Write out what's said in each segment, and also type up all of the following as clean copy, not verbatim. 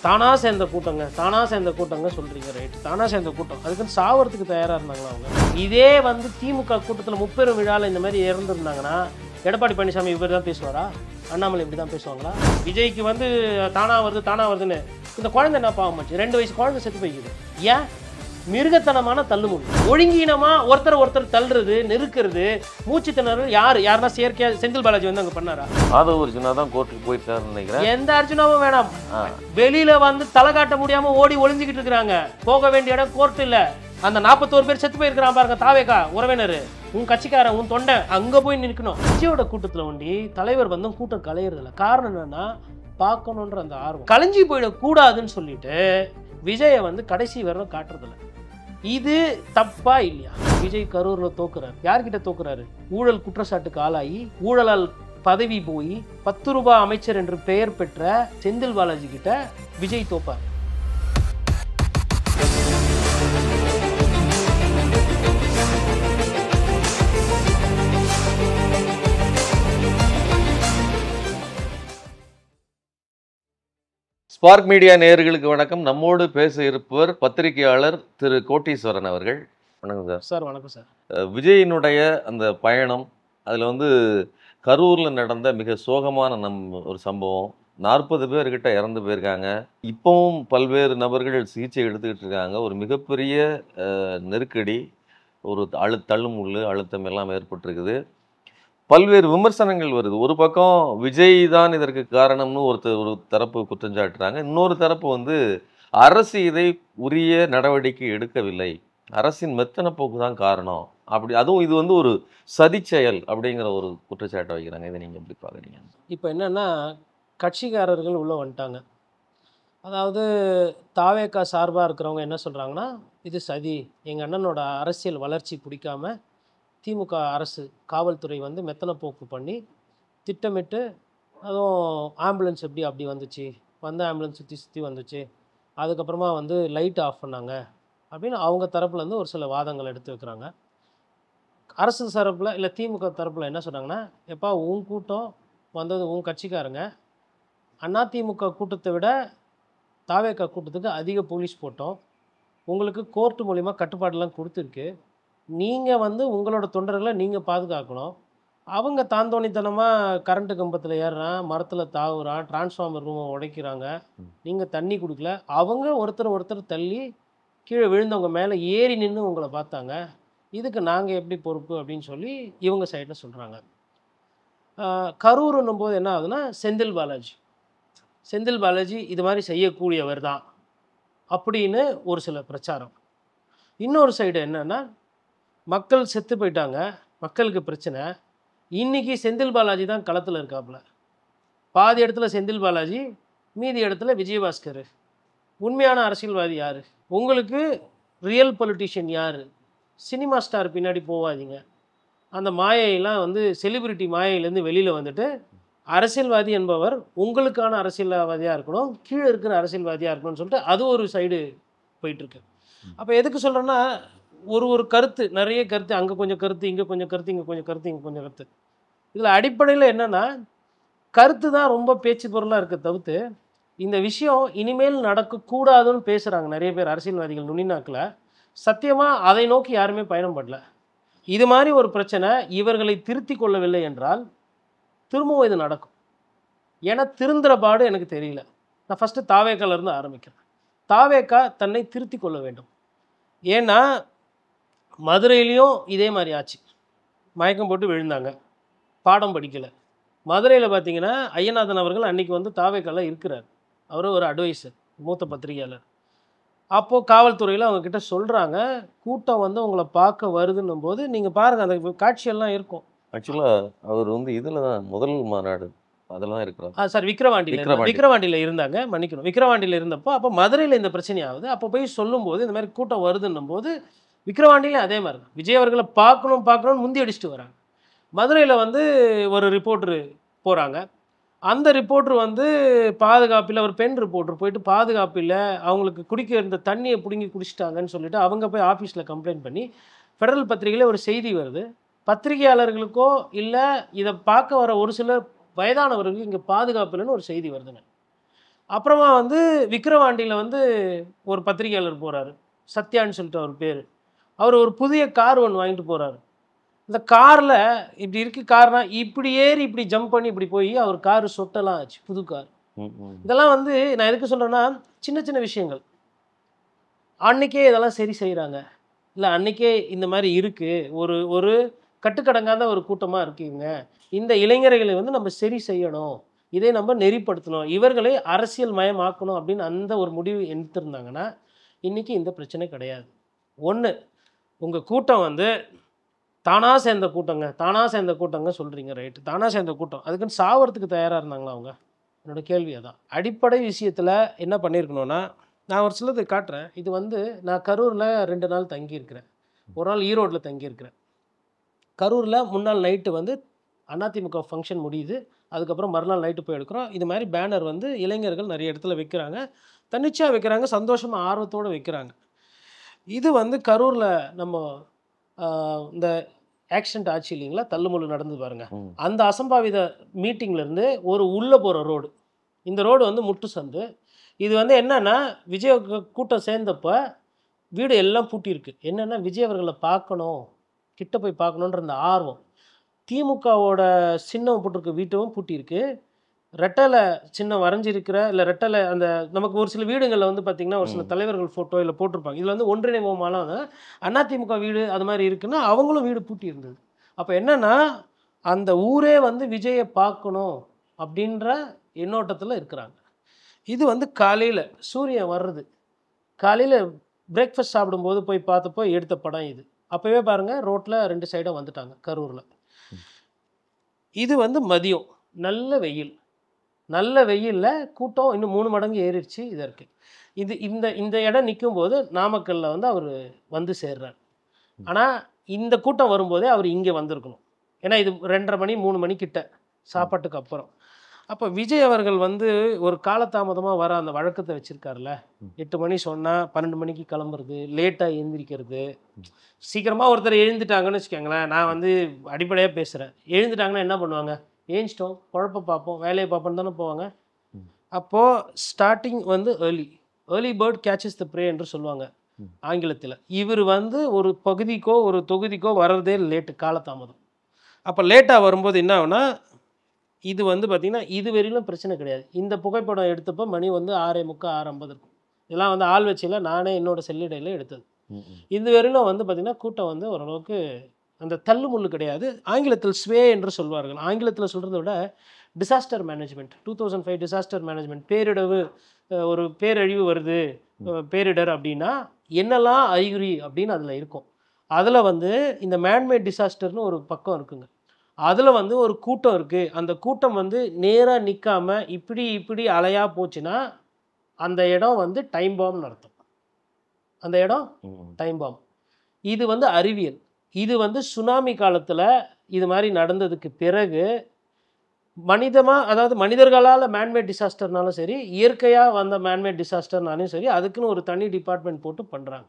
தானா சேர்ந்த கூட்டங்க சொல்றீங்க, ரைட்? தானா சேர்ந்த கூட்டம், அதுக்குன்னு சாவறதுக்கு தயாரா இருந்தாங்களா அவங்க? இதே வந்து திமுக கூட்டத்தில் முப்பெரும் விழாவில் இந்த மாதிரி இறந்துருந்தாங்கன்னா எடப்பாடி பழனிசாமி இவர் தான் பேசுவாரா? அண்ணாமலை இப்படி தான் பேசுவாங்களா? விஜய்க்கு வந்து தானா வருதுன்னு இந்த குழந்தை என்ன பாவமாச்சு? 2 வயசு குழந்தை செத்து போய்க்குது. ஏன்? மிருகத்தனமான தள்ளுமொழி, ஒழுங்கீனமா ஒருத்தர் தள்ளுறது, நெருக்கிறது, மூச்சு திணறல். யாருன்னா செயற்கையா செந்தில் பாலாஜி வந்து அங்க பண்ணாரா? ஆதவ அர்ஜுனா தான் கோர்ட்டுக்கு போயிருக்காருன்னு நினைக்கிறேன். எந்த அர்ஜுனாவும் வேணாம், வெளியில வந்து தலை காட்ட முடியாம ஓடி ஒளிஞ்சுக்கிட்டு இருக்கிறாங்க. போக வேண்டிய இடம் கோர்ட் இல்ல. அந்த 41 பேர் செத்து போயிருக்கிறான் பாருங்க, தாவேகா உறவினர், உன் கட்சிக்காரன், உன் தொண்டை, அங்க போய் நிற்கணும். விஜயோட கூட்டத்துல ஒண்டி தலைவர் வந்து கூட்டம் கலையிறதில்ல. காரணம் என்னன்னா பார்க்கணுன்ற அந்த ஆர்வம் கலைஞ்சி போயிடக்கூடாதுன்னு சொல்லிட்டு விஜயை வந்து கடைசி வரலும் காட்டுறதில்ல. இது தப்பா இல்லையா? விஜய் கரூர்ல தோக்குறாரு. யார்கிட்ட தோக்குறாரு? ஊழல் குற்றச்சாட்டுக்கு ஆளாகி ஊழலால் பதவி போய் 10 ரூபாய் அமைச்சர் என்று பெயர் பெற்ற செந்தில் பாலாஜி கிட்ட விஜய் தோப்பார். ஸ்பார்க் மீடியா நேயர்களுக்கு வணக்கம். நம்மோடு பேச இருப்பவர் பத்திரிகையாளர் திரு கோட்டீஸ்வரன் அவர்கள். வணக்கம் சார். சார் வணக்கம் சார். விஜயினுடைய அந்த பயணம், அதில் வந்து கரூரில் நடந்த மிக சோகமான ஒரு சம்பவம். 40 பேர்கிட்ட இறந்து போயிருக்காங்க. இப்போவும் பல்வேறு நபர்கள் சிகிச்சை எடுத்துக்கிட்டு இருக்காங்க. ஒரு மிகப்பெரிய நெருக்கடி, ஒரு தள்ளுமுள்ளு அழுத்தம் எல்லாம் ஏற்பட்டிருக்குது. பல்வேறு விமர்சனங்கள் வருது. ஒரு பக்கம் விஜய் தான் இதற்கு காரணம்னு ஒரு தரப்பு குற்றம் சாட்டுறாங்க. இன்னொரு தரப்பு வந்து அரசு இதை உரிய நடவடிக்கை எடுக்கவில்லை, அரசின் மெத்தன போக்கு தான் காரணம் அப்படி, அதுவும் இது வந்து ஒரு சதி செயல் அப்படிங்கிற ஒரு குற்றச்சாட்டை வைக்கிறாங்க. இதை நீங்கள் எப்படி பார்க்குறீங்க? இப்போ என்னன்னா, கட்சிக்காரர்கள் உள்ளே வந்துட்டாங்க. அதாவது தாவேகா சார்பாக இருக்கிறவங்க என்ன சொல்கிறாங்கன்னா, இது சதி, எங்கள் அண்ணனோட அரசியல் வளர்ச்சி பிடிக்காம திமுக அரசு காவல்துறை வந்து மெத்தனை போக்கு பண்ணி திட்டமிட்டு, அதுவும் ஆம்புலன்ஸ் எப்படி அப்படி வந்துச்சு, வந்த ஆம்புலன்ஸ் சுற்றி வந்துச்சு, அதுக்கப்புறமா வந்து லைட் ஆஃப் பண்ணாங்க அப்படின்னு அவங்க தரப்புலேருந்து ஒரு சில வாதங்கள் எடுத்து வைக்கிறாங்க. அரசு தரப்பில் இல்லை திமுக தரப்பில் என்ன சொன்னாங்கன்னா, எப்பா உன் கூட்டம் வந்தது உன் கட்சிக்காரங்க, அதிமுக கூட்டத்தை விட தாவேகா கூட்டத்துக்கு அதிக போலீஸ் போட்டோம், உங்களுக்கு கோர்ட்டு மூலிமா கட்டுப்பாடெல்லாம் கொடுத்துருக்கு, நீங்கள் வந்து உங்களோட தொண்டர்களை நீங்கள் பாதுகாக்கணும், அவங்க தாந்தோணித்தனமாக கரண்ட்டு கம்பத்தில் ஏறுறான், மரத்தில் தாவுறான், டிரான்ஸ்ஃபார்மர் ரூமை உடைக்கிறாங்க, நீங்கள் தண்ணி கொடுக்கல, அவங்க ஒருத்தர் தள்ளி கீழே விழுந்தவங்க மேலே ஏறி நின்று உங்களை பார்த்தாங்க, இதுக்கு நாங்கள் எப்படி பொறுப்பு அப்படின்னு சொல்லி இவங்க சைடில் சொல்கிறாங்க. கரூருன்னும் போது என்ன ஆகுதுன்னா, செந்தில் பாலாஜி இது மாதிரி செய்யக்கூடியவர் தான் அப்படின்னு ஒரு சில பிரச்சாரம். இன்னொரு சைடு என்னன்னா, மக்கள் செத்து போயிட்டாங்க, மக்களுக்கு பிரச்சனை, இன்றைக்கி செந்தில் பாலாஜி தான் களத்தில் இருக்காப்புல. பாதி இடத்துல செந்தில் பாலாஜி, மீதி இடத்துல விஜயபாஸ்கர். உண்மையான அரசியல்வாதி யார்? உங்களுக்கு ரியல் பொலிட்டிஷியன் யார்? சினிமா ஸ்டார் பின்னாடி போகாதீங்க. அந்த மாயையெல்லாம் வந்து செலிபிரிட்டி மாயையிலேருந்து வெளியில் வந்துட்டு அரசியல்வாதி என்பவர் உங்களுக்கான அரசியல்வாதியாக இருக்கணும், கீழே இருக்கிற அரசியல்வாதியாக இருக்கணும்னு சொல்லிட்டு அது ஒரு சைடு போயிட்டுருக்கு. அப்போ எதுக்கு சொல்கிறேன்னா, ஒரு கருத்து, நிறைய கருத்து, அங்கே கொஞ்சம் கருத்து, இங்கே கொஞ்சம் கருத்து, இங்கே கொஞ்சம் கருத்து, இங்கே கொஞ்சம் கருத்து. இதில் அடிப்படையில் என்னென்னா, கருத்து தான் ரொம்ப பேச்சு பொருளாக இருக்க தவிர்த்து இந்த விஷயம் இனிமேல் நடக்கக்கூடாதுன்னு பேசுகிறாங்க நிறைய பேர் அரசியல்வாதிகள் நுனிநாக்கில். சத்தியமாக அதை நோக்கி யாருமே பயணம் பண்ணல. இது மாதிரி ஒரு பிரச்சனை இவர்களை திருத்தி கொள்ளவில்லை என்றால் திரும்பவும் இது நடக்கும். ஏன்னா திருந்துற பாடு எனக்கு தெரியல. நான் ஃபஸ்ட்டு தாவேக்காலேருந்து ஆரம்பிக்கிறேன். தாவேக்கா தன்னை திருத்தி கொள்ள வேண்டும். ஏன்னா மதுரையிலையும் இதே மாதிரி ஆச்சு, மயக்கம் போட்டு விழுந்தாங்க, பாடம் படிக்கலை. மதுரையில் பார்த்தீங்கன்னா ஐயநாதன் அவர்கள் அன்றைக்கி வந்து தாவேக்கால இருக்கிறார், அவர் ஒரு அட்வைசர், மூத்த பத்திரிகையாளர். அப்போது காவல்துறையில் அவங்கக்கிட்ட சொல்கிறாங்க, கூட்டம் வந்து உங்களை பார்க்க வருதுன்னும் போது நீங்கள் பாருங்கள், அந்த காட்சியெல்லாம் இருக்கும். ஆக்சுவலாக அவர் வந்து இதில் தான் முதல் மாநாடு அதெல்லாம் இருக்கிறார். சார் விக்கிரவாண்டியில் இருந்தாங்க, மன்னிக்கணும், விக்கிரவாண்டியில் இருந்தப்போ அப்போ மதுரையில் இந்த பிரச்சனை ஆகுது. அப்போ போய் சொல்லும்போது இந்த மாதிரி கூட்டம் வருதுன்னும் போது விக்கிரவாண்டியிலும் அதே மாதிரி தான் விஜய் அவர்களை பார்க்கணும்னு முந்தி அடிச்சுட்டு வராங்க. மதுரையில் வந்து ஒரு ரிப்போர்ட்ரு போகிறாங்க, அந்த ரிப்போர்ட்ரு வந்து பாதுகாப்பில், ஒரு பெண் ரிப்போர்ட்ரு போயிட்டு பாதுகாப்பில் அவங்களுக்கு குடிக்க இருந்த தண்ணியை பிடுங்கி குடிச்சிட்டாங்கன்னு சொல்லிட்டு அவங்க போய் ஆஃபீஸில் கம்ப்ளைண்ட் பண்ணி ஃபெடரல் பத்திரிகையில் ஒரு செய்தி வருது. பத்திரிகையாளர்களுக்கோ இல்லை இதை பார்க்க வர ஒரு சில வயதானவர்களுக்கு இங்கே பாதுகாப்பு இல்லைன்னு ஒரு செய்தி வருதுங்க. அப்புறமா வந்து விக்கிரவாண்டியில் வந்து ஒரு பத்திரிகையாளர் போகிறாரு, சத்யான்னு சொல்லிட்டு அவர் பேர். அவர் ஒரு புதிய கார் ஒன்று வாங்கிட்டு போகிறாரு. இந்த காரில் இப்படி இருக்கு கார்னா இப்படி ஏறி இப்படி ஜம்ப் பண்ணி இப்படி போய் அவர் காரு சொட்டெல்லாம் ஆச்சு, புது கார். இதெல்லாம் வந்து நான் எதுக்கு சொல்கிறேன்னா, சின்ன சின்ன விஷயங்கள். அன்னைக்கே இதெல்லாம் சரி செய்கிறாங்க, இல்லை அன்னைக்கே இந்த மாதிரி இருக்குது, ஒரு ஒரு கட்டுக்கடங்காத ஒரு கூட்டமாக இருக்குங்க, இந்த இளைஞர்களை வந்து நம்ம சரி செய்யணும், இதை நம்ம நெறிப்படுத்தணும், இவர்களை அரசியல் மயமாக்கணும் அப்படின்னு அந்த ஒரு முடிவு எடுத்திருந்தாங்கன்னா இன்றைக்கி இந்த பிரச்சனை கிடையாது. ஒன்று, உங்கள் கூட்டம் வந்து தானாக சேர்ந்த கூட்டங்க சொல்கிறீங்க, ரைட்டு, தானாக சேர்ந்த கூட்டம், அதுக்குன்னு சாவறதுக்கு தயாராக இருந்தாங்களா அவங்க? என்னோட கேள்வி அதான். அடிப்படை விஷயத்தில் என்ன பண்ணியிருக்கணும்னா, நான் ஒரு சிலது காட்டுறேன். இது வந்து நான் கரூரில் 2 நாள் தங்கியிருக்கிறேன், ஒரு நாள் ஈரோட்டில் தங்கியிருக்கிறேன். கரூரில் முன்னாள் நைட்டு வந்து அதிமுக ஃபங்க்ஷன் முடியுது, அதுக்கப்புறம் மறுநாள் நைட்டு போய் எடுக்கிறோம். இது மாதிரி பேனர் வந்து இளைஞர்கள் நிறைய இடத்துல வைக்கிறாங்க, தன்னிச்சையாக வைக்கிறாங்க, சந்தோஷமாக ஆர்வத்தோடு வைக்கிறாங்க. இது வந்து கரூரில் நம்ம இந்த ஆக்சிடென்ட் ஆச்சு இல்லைங்களா, தள்ளுமுள்ளு நடந்து பாருங்கள், அந்த அசம்பாவித மீட்டிங்லேருந்து ஒரு உள்ளே போகிற ரோடு, இந்த ரோடு வந்து முட்டு சந்து. இது வந்து என்னென்னா, விஜய் கூட்டம் சேர்ந்தப்போ வீடு எல்லாம் பூட்டியிருக்கு. என்னென்னா விஜய் அவர்களை பார்க்கணும், கிட்ட போய் பார்க்கணுன்ற அந்த ஆர்வம். திமுகவோட சின்னம் போட்டிருக்க வீட்டும் பூட்டியிருக்கு, ரெட்டலை சின்னம் வரைஞ்சிருக்கிற, இல்லை ரெட்டலை அந்த நமக்கு ஒரு சில வீடுகளில் வந்து பார்த்திங்கன்னா ஒரு சில தலைவர்கள் ஃபோட்டோ இல்லை போட்டிருப்பாங்க, இதில் வந்து ஒன்றிணைவோமாலாம் அதிமுக வீடு அது மாதிரி இருக்குன்னா அவங்களும் வீடு பூட்டி இருந்தது. அப்போ என்னென்னா அந்த ஊரே வந்து விஜயை பார்க்கணும் அப்படின்ற எண்ணோட்டத்தில் இருக்கிறாங்க. இது வந்து காலையில் சூரியன் வர்றது, காலையில் பிரேக்ஃபாஸ்ட் சாப்பிடும்போது போய் பார்த்தப்போ எடுத்த படம் இது. அப்போவே பாருங்கள் ரோட்டில் 2 சைடும் வந்துட்டாங்க கரூரில். இது வந்து மதியம், நல்ல வெயிலில் கூட்டம் இன்னும் 3 மடங்கு ஏறிடுச்சு இதற்கு. இந்த இடம் நிற்கும்போது நாமக்கல்லில் வந்து அவர் வந்து சேர்றார். ஆனால் இந்த கூட்டம் வரும்போதே அவர் இங்கே வந்திருக்கணும், ஏன்னா இது 2:30 மணி 3 மணிக்கிட்ட சாப்பாட்டுக்கு அப்புறம். அப்போ விஜய் அவர்கள் வந்து ஒரு காலதாமதமாக வர அந்த வழக்கத்தை வச்சுருக்காருல்ல, 8 மணி சொன்னால் 12 மணிக்கு கிளம்புறது, லேட்டாக எழுந்திரிக்கிறது. சீக்கிரமாக ஒருத்தர் எழுந்துட்டாங்கன்னு வச்சுக்கோங்களேன், நான் வந்து அடிப்படையாக பேசுகிறேன், எழுந்துட்டாங்கன்னா என்ன பண்ணுவாங்க, ஏஞ்சிட்டோம் குழப்ப பார்ப்போம் வேலையை பார்ப்போன்னு தானே போவாங்க. அப்போது ஸ்டார்டிங் வந்து ஏர்லி பேர்ட் கேச்சஸ் த ப்ரே என்று சொல்லுவாங்க ஆங்கிலத்தில். இவர் வந்து ஒரு பகுதிக்கோ ஒரு தொகுதிக்கோ வர்றதே லேட்டு, காலதாமதம். அப்போ லேட்டாக வரும்போது என்ன ஆகுனா, இது வந்து பார்த்திங்கன்னா இது வரையிலும் பிரச்சனை கிடையாது. இந்த புகைப்படம் எடுத்தப்போ மணி வந்து 6:45 6:50 இருக்கும். இதெல்லாம் வந்து ஆள் வச்சில நானே என்னோட செல்லிடையில் எடுத்தது. இது வரையிலும் வந்து பார்த்திங்கன்னா கூட்டம் வந்து ஓரளவுக்கு அந்த தள்ளுமுள்ளு கிடையாது. ஆங்கிலத்தில் ஸ்வே என்று சொல்வார்கள். ஆங்கிலத்தில் சொல்கிறத விட டிசாஸ்டர் மேனேஜ்மெண்ட், 2005 டிசாஸ்டர் மேனேஜ்மெண்ட், பேரிடவு, ஒரு பேரழிவு வருது, பேரிடர் அப்படின்னா என்னெல்லாம் அறிகுறி அப்படின்னு அதில் இருக்கும். அதில் வந்து இந்த மேன்மேட் டிசாஸ்டர்னு ஒரு பக்கம் இருக்குங்க. அதில் வந்து ஒரு கூட்டம் இருக்குது, அந்த கூட்டம் வந்து நேராக நிற்காம இப்படி அலையாக போச்சுன்னா அந்த இடம் வந்து டைம் பாம்னு அர்த்தம். அந்த இடம் டைம் பாம். இது வந்து அறிவியல். இது வந்து சுனாமி காலத்தில் இது மாதிரி நடந்ததுக்கு பிறகு அதாவது மனிதர்களால் மேன்மேட் டிசாஸ்டர்னாலும் சரி, இயற்கையாக வந்த மேன்மேட் டிசாஸ்டர்னாலும் சரி, அதுக்குன்னு ஒரு தனி டிபார்ட்மெண்ட் போட்டு பண்ணுறாங்க.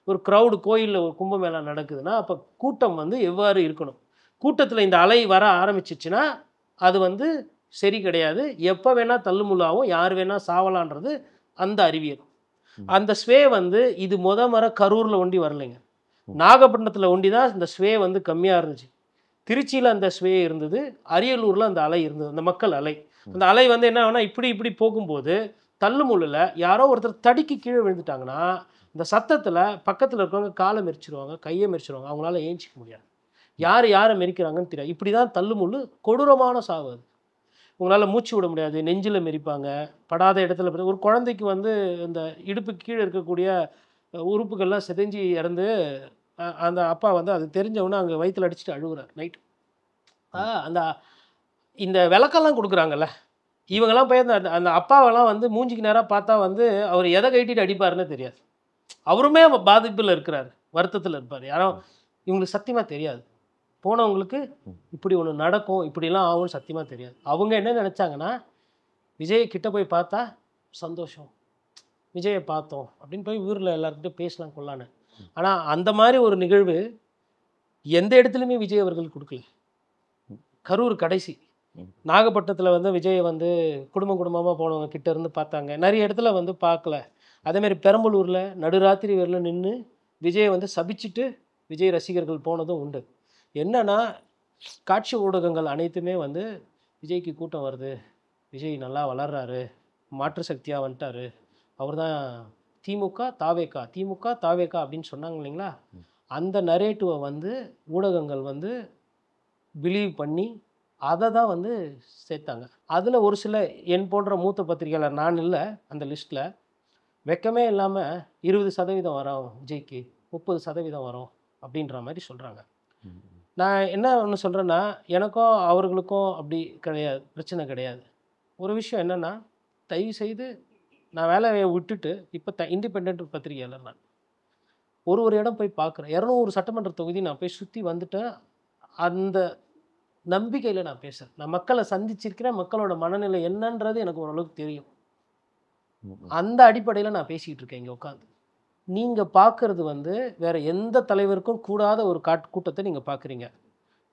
ஒரு க்ரௌடு கோயிலில் ஒரு கும்பமேளா நடக்குதுன்னா அப்போ கூட்டம் வந்து எவ்வாறு இருக்கணும், கூட்டத்தில் இந்த அலை வர ஆரம்பிச்சிச்சுன்னா அது வந்து சரி கிடையாது, எப்போ வேணால் தள்ளுமுள்ளாகவும் யார் வேணால் சாவலான்றது அந்த அறிவியல். அந்த ஸ்வே வந்து இது கரூரில் ஒண்டி வரலைங்க, நாகப்பட்டினத்தில் ஒண்டி தான் இந்த ஸ்வே வந்து கம்மியாக இருந்துச்சு. திருச்சியில் அந்த ஸ்வே இருந்தது, அரியலூரில் அந்த அலை இருந்தது, அந்த மக்கள் அலை. அந்த அலை வந்து என்ன ஆகுனா இப்படி போகும்போது தள்ளுமுள்ளில் யாரோ ஒருத்தர் தடிக்கு கீழே விழுந்துட்டாங்கன்னா இந்த சத்தத்தில் பக்கத்தில் இருக்கவங்க காலை மெரிச்சிருவாங்க, கையை மெரிச்சிருவாங்க, அவங்களால ஏஞ்சிக்க முடியாது, யாரை மெரிக்கிறாங்கன்னு தெரியாது. இப்படி தான் தள்ளுமுள்ளு கொடூரமான சாவு. அது உங்களால் மூச்சு விட முடியாது, நெஞ்சில் மெரிப்பாங்க, படாத இடத்துல. ஒரு குழந்தைக்கு வந்து இந்த இடுப்புக்கு கீழே இருக்கக்கூடிய உறுப்புகள்லாம் செதைஞ்சி இறந்து அந்த அப்பா வந்து அது தெரிஞ்சவொன்னே அங்கே வயிற்றில் அடிச்சுட்டு அழுகுறார் நைட்டு. அந்த இந்த விளக்கெல்லாம் கொடுக்குறாங்கல்ல, இவங்கெல்லாம் போய் அந்த அப்பாவெல்லாம் வந்து மூஞ்சிக்கு நேராக பார்த்தா வந்து அவர் எதை கட்டிட்டு அடிப்பாருன்னு தெரியாது. அவருமே பாதிப்பில் இருக்கிறார், வருத்தத்தில் இருப்பார். யாரும் இவங்களுக்கு சத்தியமாக தெரியாது. போனவங்களுக்கு இப்படி ஒன்று நடக்கும், இப்படிலாம் ஆகும்னு சத்தியமாக தெரியாது. அவங்க என்ன நினச்சாங்கன்னா, விஜயை கிட்ட போய் பார்த்தா சந்தோஷம், விஜயை பார்த்தோம் அப்படின்னு போய் ஊரில் எல்லாருக்கிட்டும் பேசலாம் கொள்ளான்னு. ஆனால் அந்த மாதிரி ஒரு நிகழ்வு எந்த இடத்துலையுமே விஜய் அவர்கள் கொடுக்கல. கரூர் கடைசி நாகப்பட்டினத்தில் வந்து விஜயை வந்து குடும்பமாக போனவங்க கிட்ட இருந்து பார்த்தாங்க. நிறைய இடத்துல வந்து பார்க்கல. அதேமாதிரி பெரம்பலூரில் நடுராத்திரி வரல நின்று விஜயை வந்து சபிச்சுட்டு விஜய் ரசிகர்கள் போனதும் உண்டு. என்னன்னா காட்சி ஊடகங்கள் அனைத்துமே வந்து விஜய்க்கு கூட்டம் வருது, விஜய் நல்லா வளர்றாரு, மாற்று சக்தியாக வந்துட்டாரு, அவர் தான் திமுக தாவேக்கா அப்படின்னு சொன்னாங்க இல்லைங்களா? அந்த நரேட்டிவை வந்து ஊடகங்கள் வந்து பிலீவ் பண்ணி அதை தான் வந்து சேர்த்தாங்க. அதில் ஒரு சில என் போன்ற மூத்த பத்திரிகையாளர், நான் இல்லை அந்த லிஸ்ட்டில், வெக்கமே இல்லாமல் 20% வரும் விஜய்க்கு, 30% வரும் அப்படின்ற மாதிரி சொல்கிறாங்க. நான் என்ன ஒன்று சொல்கிறேன்னா, எனக்கும் அவர்களுக்கும் அப்படி கிடையாது, பிரச்சனை கிடையாது. ஒரு விஷயம் என்னென்னா, தயவுசெய்து நான் வேலையை விட்டுட்டு இப்போ இண்டிபெண்ட் பத்திரிகையாளர் நான் ஒரு இடம் போய் பார்க்குறேன். 200 சட்டமன்ற தொகுதி நான் போய் சுற்றி வந்துட்டேன். அந்த நம்பிக்கையில் நான் பேசுகிறேன். நான் மக்களை சந்திச்சிருக்கிறேன், மக்களோட மனநிலை என்னன்றது எனக்கு ஓரளவுக்கு தெரியும். அந்த அடிப்படையில் நான் பேசிக்கிட்டு இருக்கேன் இங்கே உட்காந்து. நீங்கள் பார்க்குறது வந்து வேறு எந்த தலைவருக்கும் கூடாத ஒரு கூட்டத்தை நீங்கள் பார்க்குறீங்க.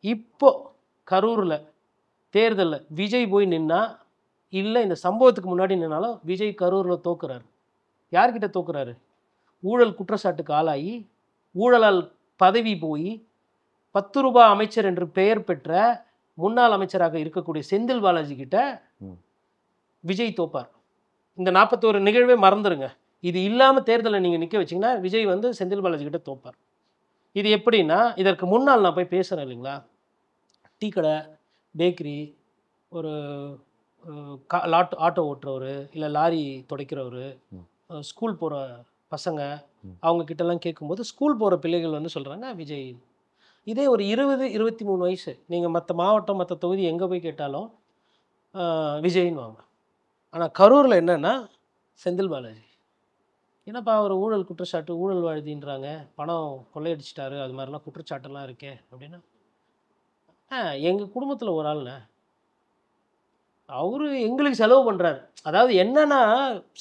இப்போ கரூரில் தேர்தலில் விஜய் போய் நின்னா, இல்லை இந்த சம்பவத்துக்கு முன்னாடி நின்னாலும் விஜய் கரூரில் தோக்குறாரு. யார்கிட்ட தோக்குறாரு? ஊழல் குற்றச்சாட்டுக்கு ஆளாகி ஊழலால் பதவி போய் 10 ரூபாய் அமைச்சர் என்று பெயர் பெற்ற முன்னாள் அமைச்சராக இருக்கக்கூடிய செந்தில் பாலாஜி கிட்ட விஜய் தோப்பார். இந்த 41 நிகழ்வே மறந்துடுங்க. இது இல்லாமல் தேர்தலை நீங்கள் நிற்க வச்சிங்கன்னா விஜய் வந்து செந்தில் பாலாஜி கிட்ட தோப்பார். இது எப்படின்னா, இதற்கு முன்னால் நான் போய் பேசுகிறேன் இல்லைங்களா, டீ கடை, பேக்கரி, ஒரு ஆட்டோ ஓட்டுறவர், இல்லை லாரி துடைக்கிறவர், ஸ்கூல் போகிற பசங்க, அவங்கக்கிட்டலாம் கேட்கும்போது ஸ்கூல் போகிற பிள்ளைகள் வந்து சொல்கிறாங்க விஜய். இதே ஒரு 20-23 வயசு நீங்கள் மற்ற மாவட்டம் மற்ற தொகுதி எங்கே போய் கேட்டாலும் விஜய்ன்னு வாங்க. ஆனால் கரூரில் என்னென்னா செந்தில் பாலாஜி. என்னப்பா அவர் ஊழல் குற்றச்சாட்டு, ஊழல் வாழ்தின்றாங்க, பணம் கொள்ளையடிச்சிட்டாரு, அது மாதிரிலாம் குற்றச்சாட்டெல்லாம் இருக்கே அப்படின்னா, எங்கள் குடும்பத்தில் ஒரு ஆள்ண்ணே, அவரு எங்களுக்கு செலவு பண்ணுறாரு. அதாவது என்னன்னா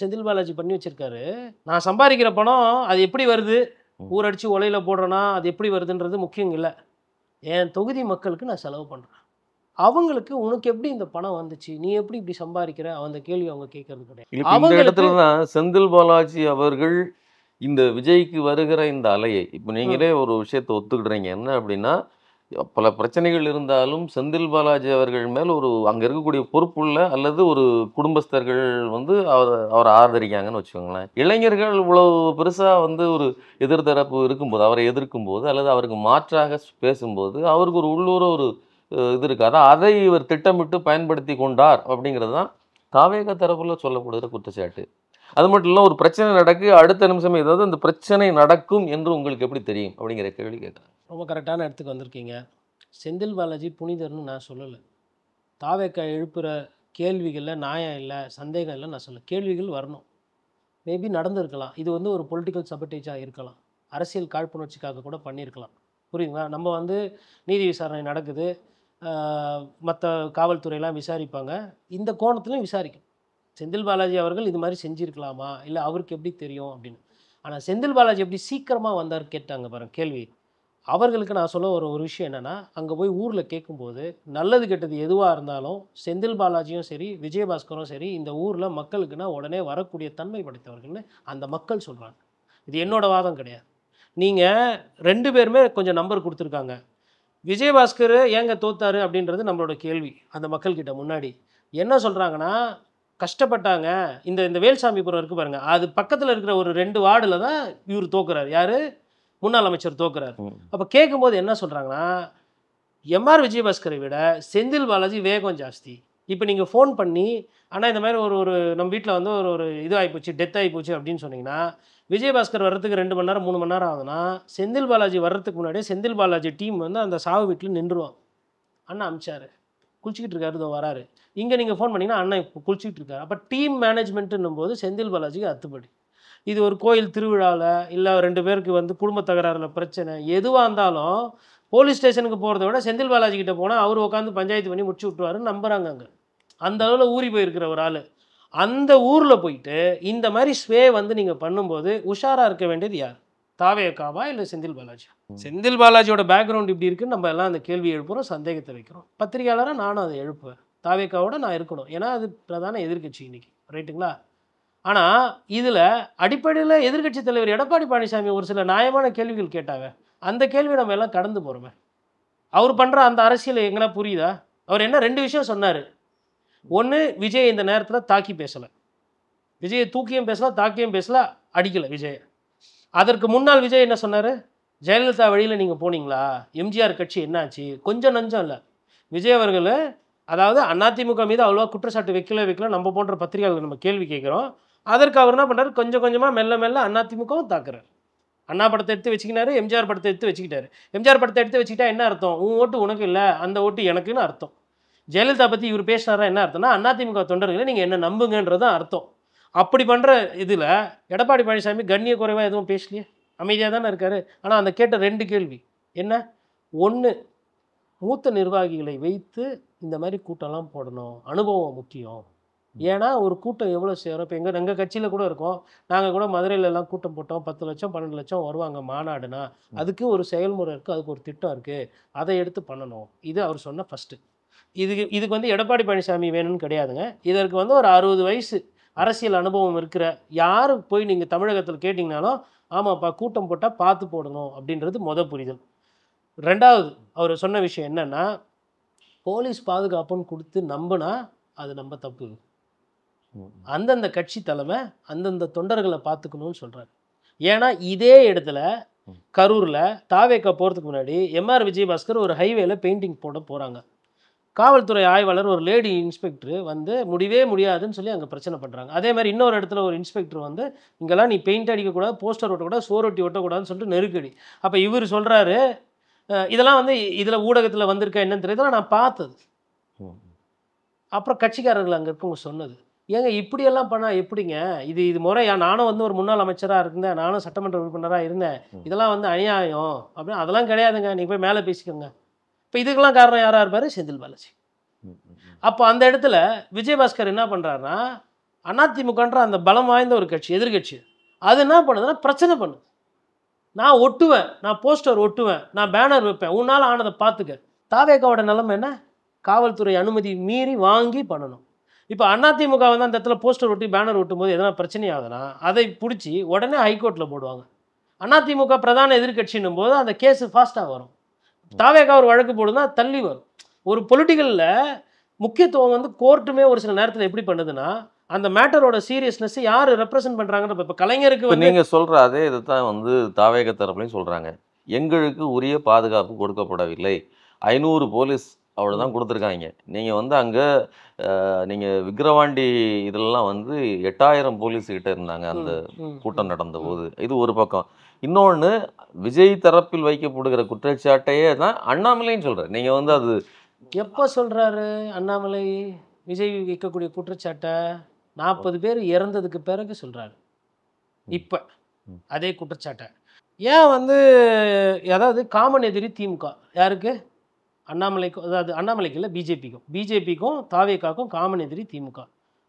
செந்தில் பாலாஜி பண்ணி வச்சுருக்காரு, நான் சம்பாதிக்கிற பணம் அது எப்படி வருது, ஊரடிச்சு உலையில போடுறேன்னா அது எப்படி வருதுன்றது முக்கியம் இல்லை, என் தொகுதி மக்களுக்கு நான் செலவு பண்ணுறேன். அவங்களுக்கு உனக்கு எப்படி இந்த பணம் வந்துச்சு, நீ எப்படி இப்படி சம்பாதிக்கிற, அந்த கேள்வி அவங்க கேட்கறது கிடையாது. இந்த இடத்துல தான் செந்தில் பாலாஜி அவர்கள் இந்த விஜய்க்கு வருகிற இந்த அலையை, இப்போ நீங்களே ஒரு விஷயத்தை ஒத்துக்கிடுறீங்க. என்ன அப்படின்னா, பல பிரச்சனைகள் இருந்தாலும் செந்தில் பாலாஜி அவர்கள் மேல் ஒரு அங்கே இருக்கக்கூடிய பொறுப்புள்ள அல்லது ஒரு குடும்பஸ்தர்கள் வந்து அவரை ஆதரிக்காங்கன்னு வச்சுக்கோங்களேன். இளைஞர்கள் இவ்வளவு பெருசாக வந்து ஒரு எதிர்த்தரப்பு இருக்கும்போது, அவரை எதிர்க்கும் போது அல்லது அவருக்கு மாற்றாக பேசும்போது அவருக்கு ஒரு உள்ளூர ஒரு இது இருக்காது. அதை இவர் திட்டமிட்டு பயன்படுத்தி கொண்டார் அப்படிங்கிறது தான் தாவேக தரப்புல சொல்லப்படுகிற குற்றச்சாட்டு. அது மட்டும் இல்லை, ஒரு பிரச்சனை நடக்கு, அடுத்த நிமிஷமே ஏதாவது அந்த பிரச்சனை நடக்கும் என்று உங்களுக்கு எப்படி தெரியும் அப்படிங்கிற கேள்வி கேட்குறேன். ரொம்ப கரெக்டான இடத்துக்கு வந்திருக்கீங்க. செந்தில் பாலாஜி புனிதர்னு நான் சொல்லலை. தாவேக்கா எழுப்புகிற கேள்விகளில் நியாயம் இல்லை, சந்தேகம் இல்லை நான் சொல்ல. கேள்விகள் வரணும். மேபி நடந்திருக்கலாம். இது வந்து ஒரு பொலிட்டிக்கல் சபட்டேஜாக இருக்கலாம், அரசியல் காழ்ப்புணர்ச்சிக்காக கூட பண்ணியிருக்கலாம். புரியுதுங்களா? நம்ம வந்து நீதி விசாரணை நடக்குது, மற்ற காவல்துறையெல்லாம் விசாரிப்பாங்க, இந்த கோணத்துலையும் விசாரிக்கும். செந்தில் பாலாஜி அவர்கள் இது மாதிரி செஞ்சுருக்கலாமா, இல்லை அவருக்கு எப்படி தெரியும் அப்படின்னு. ஆனால் செந்தில் பாலாஜி எப்படி சீக்கிரமாக வந்தார் கேட்டாங்க பாருங்க கேள்வி. அவர்களுக்கு நான் சொல்ல ஒரு விஷயம் என்னென்னா, அங்கே போய் ஊரில் கேட்கும்போது நல்லது கெட்டது எதுவாக இருந்தாலும் செந்தில் பாலாஜியும் சரி விஜயபாஸ்கரும் சரி இந்த ஊரில் மக்களுக்குன்னா உடனே வரக்கூடிய தன்மை படைத்தவர்கள்னு அந்த மக்கள் சொல்கிறாங்க. இது என்னோட வாதம் கிடையாது. நீங்கள் 2 பேருமே கொஞ்சம் நம்பர் கொடுத்துருக்காங்க. விஜயபாஸ்கர் ஏங்க தோத்தாரு அப்படின்றது நம்மளோட கேள்வி. அந்த மக்கள்கிட்ட முன்னாடி என்ன சொல்கிறாங்கன்னா, கஷ்டப்பட்டாங்க, இந்த வேல்சாமிபுரம் இருக்குது பாருங்கள், அது பக்கத்தில் இருக்கிற ஒரு 2 வார்டில் தான் இவர் தோக்குறாரு. யார்? முன்னாள் அமைச்சர் தோக்குறாரு. அப்போ கேட்கும்போது என்ன சொல்கிறாங்கன்னா, எம்ஆர் விஜயபாஸ்கரை விட செந்தில் பாலாஜி வேகம் ஜாஸ்தி. இப்போ நீங்கள் ஃபோன் பண்ணி ஆனால் இந்த மாதிரி ஒரு நம்ம வீட்டில் வந்து ஒரு இது ஆகிப்போச்சு, டெத் ஆகிப்போச்சு அப்படின்னு சொன்னீங்கன்னா, விஜயபாஸ்கர் வர்றதுக்கு 2 மணி நேரம் 3 மணி நேரம் ஆகுதுன்னா, செந்தில் பாலாஜி வர்றதுக்கு முன்னாடியே செந்தில் பாலாஜி டீம் வந்து அந்த சாவு வீட்டில் நின்றுவாங்க. அண்ணா அமிச்சார், குளிச்சிக்கிட்டு இருக்காரு, இதோ வராரு. இங்கே நீங்கள் ஃபோன் பண்ணிங்கன்னா அண்ணா இப்போ குளிச்சிக்கிட்டு இருக்காரு. அப்போ டீம் மேனேஜ்மெண்ட்டுன்னும் போது செந்தில் பாலாஜிக்கு அத்துப்படி. இது ஒரு கோயில் திருவிழாவில் இல்லை 2 பேருக்கு வந்து குடும்ப தகராறில் பிரச்சனை எதுவாக இருந்தாலும் போலீஸ் ஸ்டேஷனுக்கு போகிறத விட செந்தில் பாலாஜி கிட்ட போனால் அவர் உட்காந்து பஞ்சாயத்து பண்ணி முடிச்சு விட்டுருவாருன்னு நம்புகிறாங்க. அங்கே அந்த அளவில் ஊறி போயிருக்கிற ஒரு ஆள் அந்த ஊரில் போயிட்டு இந்த மாதிரி ஸ்வே வந்து நீங்கள் பண்ணும்போது உஷாராக இருக்க வேண்டியது யார்? தாவேக்காவா இல்லை செந்தில் பாலாஜி? செந்தில் பாலாஜியோட பேக்ரவுண்ட் இப்படி இருக்குன்னு நம்ம எல்லாம் அந்த கேள்வி எழுப்புகிறோம், சந்தேகத்தை வைக்கிறோம். பத்திரிகையாளராக நானும் அதை எழுப்புவேன். தாவேக்காவோட நான் இருக்கணும், ஏன்னா அது பிரதான எதிர்க்கட்சி இன்னைக்கு, ரைட்டுங்களா? ஆனால் இதில் அடிப்படையில் எதிர்க்கட்சி தலைவர் எடப்பாடி பழனிசாமி ஒரு சில நியாயமான கேள்விகள் கேட்டாங்க. அந்த கேள்வி நம்ம எல்லாம் கடந்து போகிறோமே. அவர் பண்ணுற அந்த அரசியல் எங்கன்னா புரியுதா? அவர் என்ன 2 விஷயம் சொன்னார். ஒன்று, விஜய் இந்த நேரத்தில் தாக்கி பேசலை, விஜயை தூக்கியும் பேசல தாக்கியும் பேசல, அடிக்கலை விஜய். அதற்கு முன்னால் விஜய் என்ன சொன்னார்? ஜெயலலிதா வழியில் நீங்கள் போனீங்களா, எம்ஜிஆர் கட்சி என்னாச்சு? கொஞ்சம் நஞ்சம் இல்லை விஜய் அவர்கள். அதாவது அதிமுக மீது அவ்வளோவா குற்றச்சாட்டு வைக்கல நம்ம போன்ற பத்திரிகையாளர்கள் நம்ம கேள்வி கேட்குறோம். அதற்கு அவர் என்ன பண்ணுறாரு, கொஞ்சம் கொஞ்சமாக மெல்ல மெல்ல அதிமுகவும் தாக்குறாரு. அண்ணா படத்தை எடுத்து வச்சுக்கினாரு, எம்ஜிஆர் படத்தை எடுத்து வச்சுக்கிட்டாரு. எம்ஜிஆர் படத்தை எடுத்து வச்சுக்கிட்டா என்ன அர்த்தம்? உன் ஓட்டு உனக்கு இல்லை, அந்த ஓட்டு எனக்குன்னு அர்த்தம். ஜெயலலிதா பற்றி இவர் பேசினாரா என்ன அர்த்தம்னா, அதிமுக தொண்டர்களை நீங்கள் என்ன நம்புங்கன்றதான் அர்த்தம். அப்படி பண்ணுற இதில் எடப்பாடி பழனிசாமி கண்ணிய குறைவாக எதுவும் பேசலையே, அமைதியாக தானே இருக்காரு. ஆனால் அந்த கேட்ட 2 கேள்வி என்ன? ஒன்று, மூத்த நிர்வாகிகளை வைத்து இந்த மாதிரி கூட்டம்லாம் போடணும், அனுபவம் முக்கியம். ஏன்னா ஒரு கூட்டம் எவ்வளோ சேரும்? இப்போ எங்கள் கட்சியில் கூட இருக்கோம், நாங்கள் கூட மதுரையிலலாம் கூட்டம் போட்டோம், 10 லட்சம் 12 லட்சம் வருவாங்க மாநாடுனா. அதுக்கு ஒரு செயல்முறை இருக்குது, அதுக்கு ஒரு திட்டம் இருக்குது, அதை எடுத்து பண்ணணும். இது அவர் சொன்ன ஃபஸ்ட்டு. இதுக்கு வந்து எடப்பாடி பழனிசாமி வேணும்னு கிடையாதுங்க. இதற்கு வந்து ஒரு 60 வயசு அரசியல் அனுபவம் இருக்கிற யார் போய் நீங்கள் தமிழகத்தில் கேட்டிங்கனாலும் ஆமாப்பா கூட்டம் போட்டால் பார்த்து போடணும் அப்படின்றது புரிதல். 2வது அவர் சொன்ன விஷயம் என்னென்னா, போலீஸ் பாதுகாப்புன்னு கொடுத்து நம்பினா அது நம்ம தப்பு. அந்தந்த கட்சி தலைமை அந்தந்த தொண்டர்களை பார்த்துக்கணும்னு சொல்கிறார். ஏன்னா இதே இடத்துல கரூரில் தாவேக்கா போகிறதுக்கு முன்னாடி எம்ஆர் விஜயபாஸ்கர் ஒரு ஹைவேல பெயிண்டிங் போட போகிறாங்க. காவல்துறை ஆய்வாளர் ஒரு லேடி இன்ஸ்பெக்டர் வந்து முடியவே முடியாதுன்னு சொல்லி அங்கே பிரச்சனை பண்ணுறாங்க. அதே மாதிரி இன்னொரு இடத்துல ஒரு இன்ஸ்பெக்டர் வந்து இங்கெல்லாம் நீ பெயிண்ட் அடிக்கக்கூடாது, போஸ்டர் ஒட்டக்கூடாது, சோரொட்டி ஒட்டக்கூடாதுன்னு சொல்லிட்டு நெருக்கடி. அப்போ இவர் சொல்கிறாரு, இதெல்லாம் வந்து இதில் ஊடகத்தில் வந்திருக்கா என்னன்னு தெரியுது, நான் பார்த்தது. அப்புறம் கட்சிக்காரர்கள் அங்கே இருக்கவங்க சொன்னது, ஏங்க இப்படியெல்லாம் பண்ணால் எப்படிங்க, இது முறையா? நானும் வந்து ஒரு முன்னாள் அமைச்சராக இருந்தேன், நானும் சட்டமன்ற உறுப்பினராக இருந்தேன், இதெல்லாம் வந்து அநியாயம் அப்படின்னு. அதெல்லாம் கிடையாதுங்க, நீங்கள் போய் மேலே பேசிக்கோங்க. இப்போ இதுக்கெல்லாம் காரணம் யாராக இருப்பார்? செந்தில் பாலாஜி. அப்போ அந்த இடத்துல விஜயபாஸ்கர் என்ன பண்ணுறாருன்னா, அதிமுகன்ற அந்த பலம் வாய்ந்த ஒரு கட்சி, எதிர்கட்சி, அது என்ன பண்ணுதுன்னா பிரச்சனை பண்ணுது. நான் ஒட்டுவேன், நான் போஸ்டர் ஒட்டுவேன், நான் பேனர் வைப்பேன், உன்னால் ஆனதை பார்த்துக்க. தாவேக்காவோட நிலைமை என்ன? காவல்துறை அனுமதி மீறி வாங்கி பண்ணணும். இப்போ அதிமுக வந்து அந்த இடத்துல போஸ்டர் ஒட்டி பேனர் ஒட்டும் போது எதனா பிரச்சனை ஆகுதுன்னா அதை பிடிச்சி உடனே ஹைகோர்ட்டில் போடுவாங்க. அதிமுக பிரதான எதிர்கட்சின்னும் போது அந்த கேஸு ஃபாஸ்ட்டாக வரும். தாவேக்கா ஒரு வழக்கு போடுதுன்னா தள்ளி வரும். ஒரு பொலிட்டிக்கலில் முக்கியத்துவம் வந்து கோர்ட்டுமே ஒரு சில நேரத்தில் எப்படி பண்ணுதுன்னா, அந்த மேட்டரோட சீரியஸ்னஸ் யார் ரெப்ரசென்ட் பண்ணுறாங்கன்ற. இப்போ கலைஞருக்கு வந்து நீங்கள் சொல்கிற அதே இதை தான் வந்து தாவேக தரப்புலையும் சொல்கிறாங்க. எங்களுக்கு உரிய பாதுகாப்பு கொடுக்கப்படவில்லை, 500 போலீஸ் அவ்வளோதான் கொடுத்துருக்காங்க. நீங்கள் வந்து அங்கே நீங்கள் விக்கிரவாண்டி இதெல்லாம் வந்து 8000 போலீஸ் கிட்ட இருந்தாங்க அந்த கூட்டம் நடந்த போது. இது ஒரு பக்கம். இன்னொன்று, விஜய் தரப்பில் வைக்கப்படுகிற குற்றச்சாட்டையே தான் அண்ணாமலைன்னு சொல்கிறார். நீங்கள் வந்து அது எப்போ சொல்கிறாரு அண்ணாமலை விஜய் வைக்கக்கூடிய குற்றச்சாட்டை? 40 பேர் இறந்ததுக்கு பிறகு சொல்கிறாரு. இப்போ அதே குற்றச்சாட்டை ஏன் வந்து, அதாவது காமன் எதிரி திமுக யாருக்கு? அண்ணாமலைக்கும், அதாவது அண்ணாமலைக்கு இல்லை, பிஜேபிக்கும் தாவேக்காக்கும் காமன் எதிரி திமுக,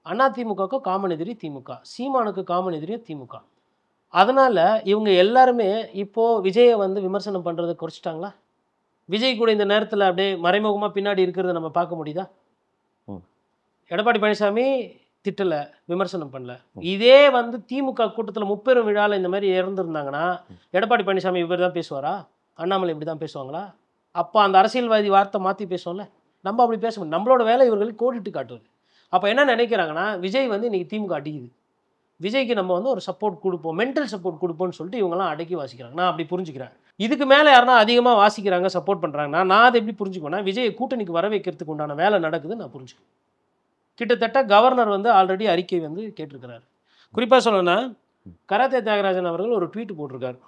அதிமுகவுக்கும் காமன் எதிரி திமுக, சீமானுக்கு காமன் எதிரி திமுக. அதனால் இவங்க எல்லாருமே இப்போது விஜயை வந்து விமர்சனம் பண்ணுறதை குறைச்சிட்டாங்களா? விஜய் கூட இந்த நேரத்தில் அப்படியே மறைமுகமாக பின்னாடி இருக்கிறத நம்ம பார்க்க முடியுதா? எடப்பாடி பழனிசாமி திட்டலை, விமர்சனம் பண்ணல. இதே வந்து திமுக கூட்டத்தில் முப்பெரும் விழாவில் இந்த மாதிரி இறந்துருந்தாங்கன்னா எடப்பாடி பழனிசாமி இவர் தான் பேசுவாரா? அண்ணாமலை இப்படி தான் பேசுவாங்களா? அப்போ அந்த அரசியல்வாதி வார்த்தை மாற்றி பேசுவோம்ல, நம்ம அப்படி பேச முடியும். நம்மளோட வேலை இவர்களுக்கு கோடிட்டு காட்டுவது. அப்போ என்ன நினைக்கிறாங்கன்னா, விஜய் வந்து இன்றைக்கி திமுக அடிக்குது, விஜய்க்கு நம்ம வந்து ஒரு சப்போர்ட் கொடுப்போம், மென்டல் சப்போர்ட் கொடுப்போம்னு சொல்லிட்டு இவங்கெல்லாம் அடக்கி வாசிக்கிறாங்க. நான் அப்படி புரிஞ்சுக்கிறேன். இதுக்கு மேலே யாருன்னா அதிகமாக வாசிக்கிறாங்க, சப்போர்ட் பண்ணுறாங்கன்னா நான் அதை எப்படி புரிஞ்சுக்குவேன்னா, விஜயை கூட்டணிக்கு வர வைக்கிறதுக்கு உண்டான வேலை நடக்குதுன்னு நான் புரிஞ்சுக்குவேன். கிட்டத்தட்ட கவர்னர் வந்து ஆல்ரெடி அறிக்கை வந்து கேட்டிருக்கிறாரு. குறிப்பாக சொல்லணும்னா, கராத்தே தியாகராஜன் அவர்கள் ஒரு ட்வீட் போட்டிருக்காரு